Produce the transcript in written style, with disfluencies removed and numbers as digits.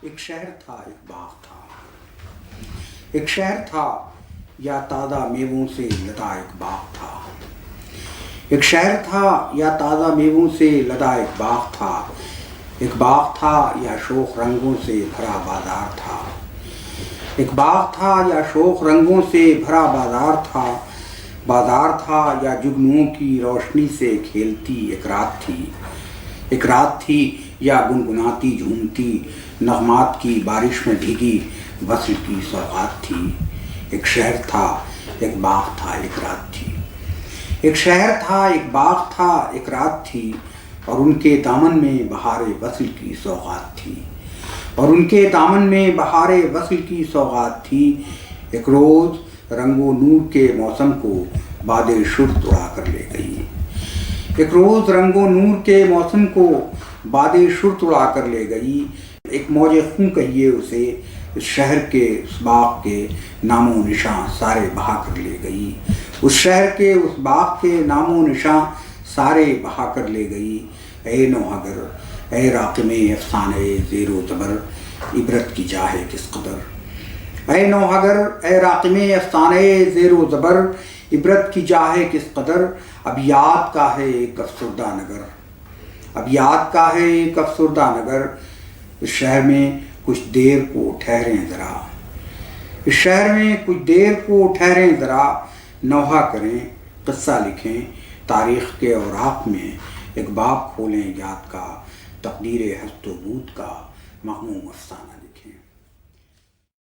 ایک شہر تھا، ایک باغ تھا. ایک شہر تھا یا تازہ میووں سے لدا ایک باغ تھا. ایک شہر تھا یا تازہ میووں سے لدا ایک باغ تھا. ایک باغ تھا یا شوخ رنگوں سے بھرا بازار تھا. ایک باغ تھا یا شوخ رنگوں سے بھرا بازار تھا. بازار تھا یا جگنوؤں کی روشنی سے کھیلتی ایک رات تھی. ایک رات تھی یا گنگناتی جھومتی نغمات کی بارش میں بھیگی وصل کی سوغات تھی. ایک شہر تھا، ایک باغ تھا، ایک رات تھی. ایک شہر تھا، ایک باغ تھا، ایک رات تھی، اور ان کے دامن میں بہار وصل کی سوغات تھی. اور ان کے دامن میں بہار وصل کی سوغات تھی. ایک روز رنگ و نور کے موسم کو باد شرط اڑا کر لے گئی. ایک روز رنگ و نور کے موسم کو باد شرط اڑا کر لے گئی. ایک موج خون کہیے اسے، اس شہر کے اس باغ کے نام و نشاں سارے بہا کر لے گئی. اس شہر کے اس باغ کے نام و نشاں سارے بہا کر لے گئی. اے نوحگر، اے راقم افسانے زیر و زبر، عبرت کی جا ہے کس قدر. اے نوحگر، اے راقم افسانے زیر و زبر، عبرت کی جا ہے کس قدر. اب یاد کا ہے ایک افسردہ نگر، اب یاد کا ہے ایک افسردہ نگر. اس شہر میں کچھ دیر کو ٹھہریں ذرا، اس شہر میں کچھ دیر کو ٹھہریں ذرا. نوحہ کریں، قصہ لکھیں، تاریخ کے اوراق میں ایک باب کھولیں یاد کا، تقدیر ہست و بود کا مغموم افسانہ.